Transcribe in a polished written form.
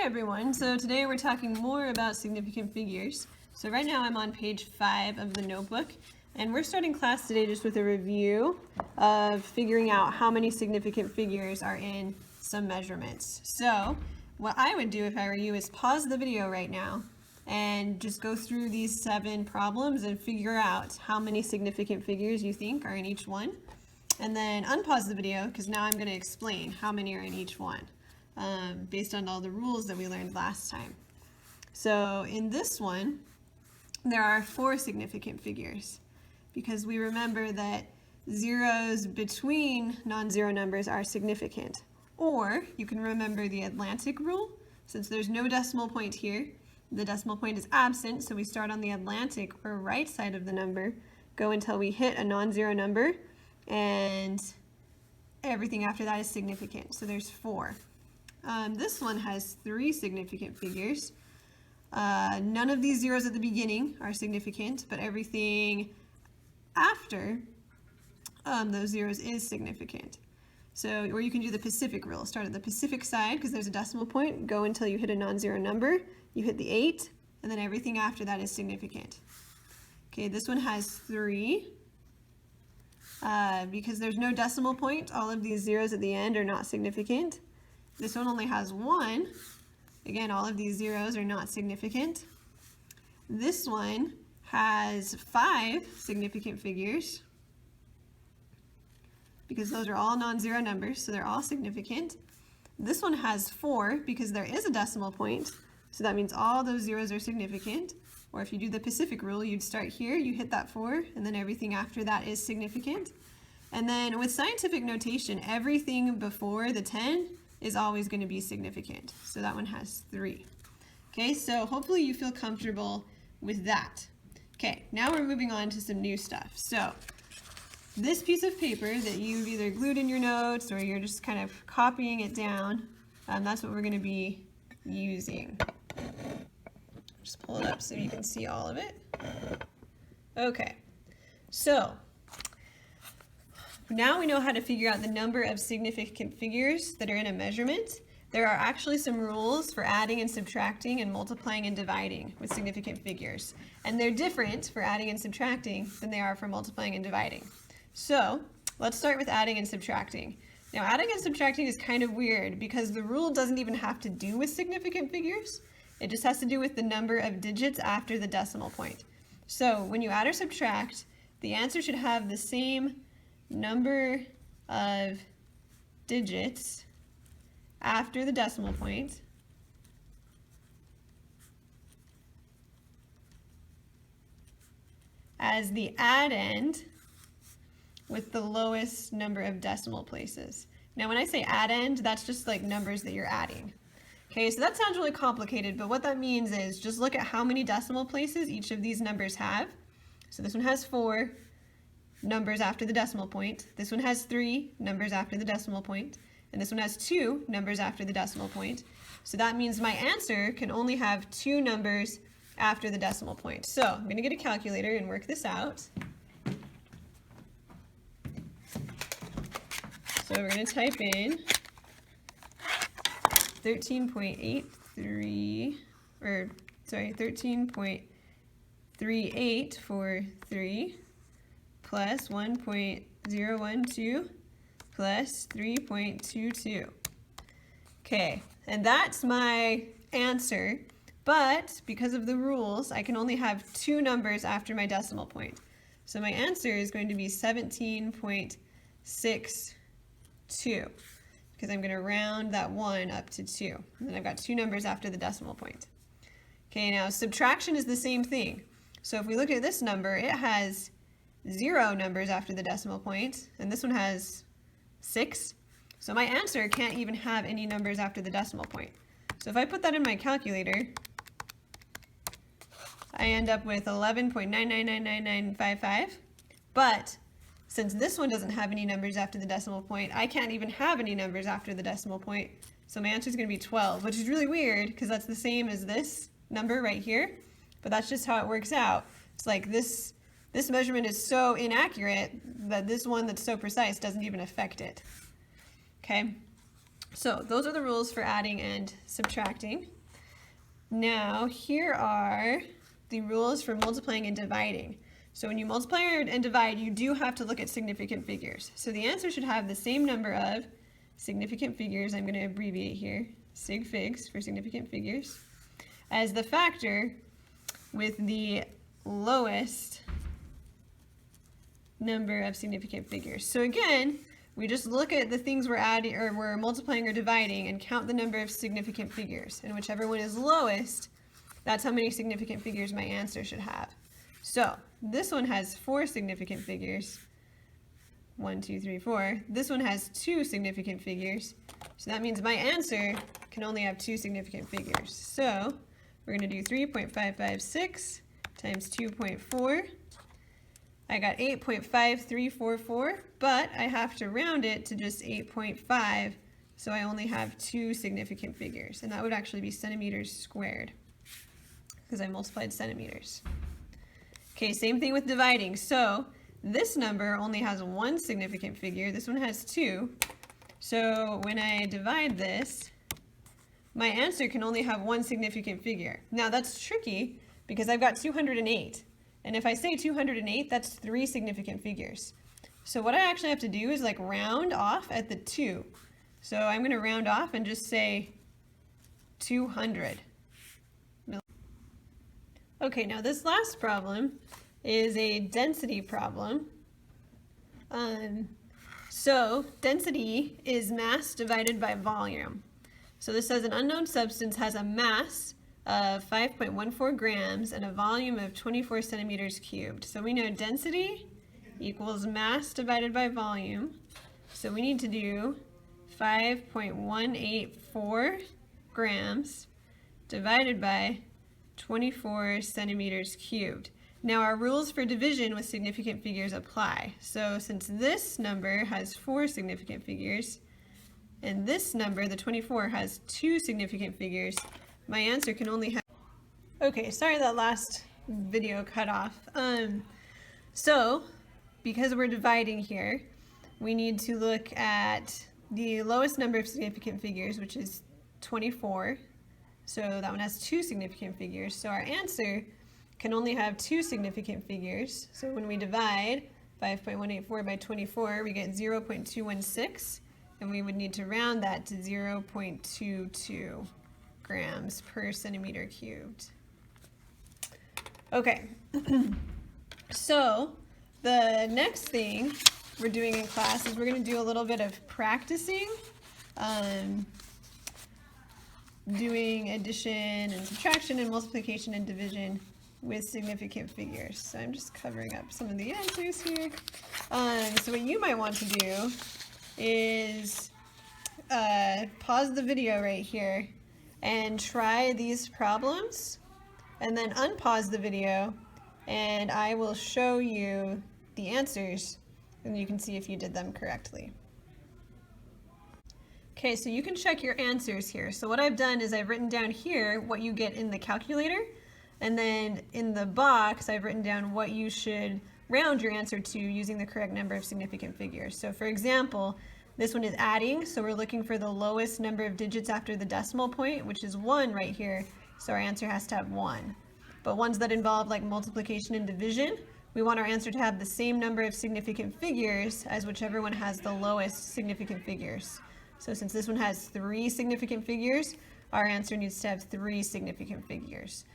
everyone, so today we're talking more about significant figures. So right now I'm on page 5 of the notebook, and we're starting class today just with a review of figuring out how many significant figures are in some measurements. So what I would do if I were you is pause the video right now and just go through these 7 problems and figure out how many significant figures you think are in each one. And then unpause the video because now I'm going to explain how many are in each one. Based on all the rules that we learned last time. So in this one, there are 4 significant figures because we remember that zeros between non-zero numbers are significant. Or you can remember the Atlantic rule. Since there's no decimal point here, the decimal point is absent, so we start on the Atlantic or right side of the number, go until we hit a non-zero number, and everything after that is significant. So there's 4. This one has 3 significant figures. None of these zeros at the beginning are significant, but everything after those zeros is significant. So, or you can do the Pacific rule. Start at the Pacific side because there's a decimal point. Go until you hit a non-zero number. You hit the 8, and then everything after that is significant. Okay, this one has 3. Because there's no decimal point, all of these zeros at the end are not significant. This one only has 1. Again, all of these zeros are not significant. This one has 5 significant figures because those are all non-zero numbers, so they're all significant. This one has 4 because there is a decimal point, so that means all those zeros are significant. Or if you do the Pacific rule, you'd start here, you hit that 4, and then everything after that is significant. And then with scientific notation, everything before the 10 is always going to be significant. So that one has 3. Okay, so hopefully you feel comfortable with that. Okay, now we're moving on to some new stuff. So this piece of paper that you've either glued in your notes or you're just kind of copying it down, that's what we're going to be using. Just pull it up so you can see all of it. Okay, so now we know how to figure out the number of significant figures that are in a measurement. There are actually some rules for adding and subtracting and multiplying and dividing with significant figures. And they're different for adding and subtracting than they are for multiplying and dividing. So let's start with adding and subtracting. Now adding and subtracting is kind of weird because the rule doesn't even have to do with significant figures. It just has to do with the number of digits after the decimal point. So when you add or subtract, the answer should have the same number of digits after the decimal point as the addend with the lowest number of decimal places. Now when I say addend, that's just like numbers that you're adding. Okay, so that sounds really complicated, but what that means is just look at how many decimal places each of these numbers have. So this one has 4 numbers after the decimal point. This one has 3 numbers after the decimal point. And this one has 2 numbers after the decimal point. So that means my answer can only have 2 numbers after the decimal point. So I'm going to get a calculator and work this out. So we're going to type in 13.38 for 3 plus 1.012 plus 3.22. Okay, and that's my answer, but because of the rules, I can only have 2 numbers after my decimal point. So my answer is going to be 17.62 because I'm going to round that 1 up to 2. And then I've got 2 numbers after the decimal point. Okay, now subtraction is the same thing. So if we look at this number, it has 0 numbers after the decimal point, and this one has 6. So my answer can't even have any numbers after the decimal point. So if I put that in my calculator, I end up with 11.999955. But since this one doesn't have any numbers after the decimal point, I can't even have any numbers after the decimal point. So my answer is going to be 12, which is really weird because that's the same as this number right here. But that's just how it works out. It's like this measurement is so inaccurate that this one that's so precise doesn't even affect it. Okay, So those are the rules for adding and subtracting. Now here are the rules for multiplying and dividing. So when you multiply and divide, you do have to look at significant figures. So the answer should have the same number of significant figures, I'm going to abbreviate here, sig figs for significant figures, as the factor with the lowest number of significant figures. So again, we just look at the things we're adding or we're multiplying or dividing and count the number of significant figures. And whichever one is lowest, that's how many significant figures my answer should have. So this one has 4 significant figures. 1, 2, 3, 4. This one has 2 significant figures. So that means my answer can only have 2 significant figures. So we're going to do 3.556 times 2.4. I got 8.5344, but I have to round it to just 8.5, so I only have 2 significant figures, and that would actually be centimeters squared, because I multiplied centimeters. Okay, same thing with dividing. So this number only has 1 significant figure, this one has 2, so when I divide this, my answer can only have 1 significant figure. Now that's tricky, because I've got 208. And if I say 208, that's 3 significant figures. So what I actually have to do is like round off at the 2. So I'm going to round off and just say 200. Okay, now this last problem is a density problem. So density is mass divided by volume. So this says an unknown substance has a mass of 5.14 grams and a volume of 24 centimeters cubed. So we know density equals mass divided by volume. So we need to do 5.184 grams divided by 24 centimeters cubed. Now our rules for division with significant figures apply. So since this number has 4 significant figures, and this number, the 24, has 2 significant figures, my answer can only have... Okay, sorry that last video cut off. So, because we're dividing here, we need to look at the lowest number of significant figures, which is 24. So that one has 2 significant figures. So our answer can only have 2 significant figures. So when we divide 5.184 by 24, we get 0.216, and we would need to round that to 0.22. grams per centimeter cubed. Okay, so the next thing we're doing in class is we're going to do a little bit of practicing, doing addition and subtraction and multiplication and division with significant figures. So I'm just covering up some of the answers here. So what you might want to do is pause the video right here and try these problems, and then unpause the video, and I will show you the answers, and you can see if you did them correctly. Okay, so you can check your answers here. So what I've done is I've written down here what you get in the calculator, and then in the box I've written down what you should round your answer to using the correct number of significant figures. So for example, this one is adding, so we're looking for the lowest number of digits after the decimal point, which is 1 right here, so our answer has to have 1. But ones that involve like multiplication and division, we want our answer to have the same number of significant figures as whichever one has the lowest significant figures. So since this one has 3 significant figures, our answer needs to have 3 significant figures.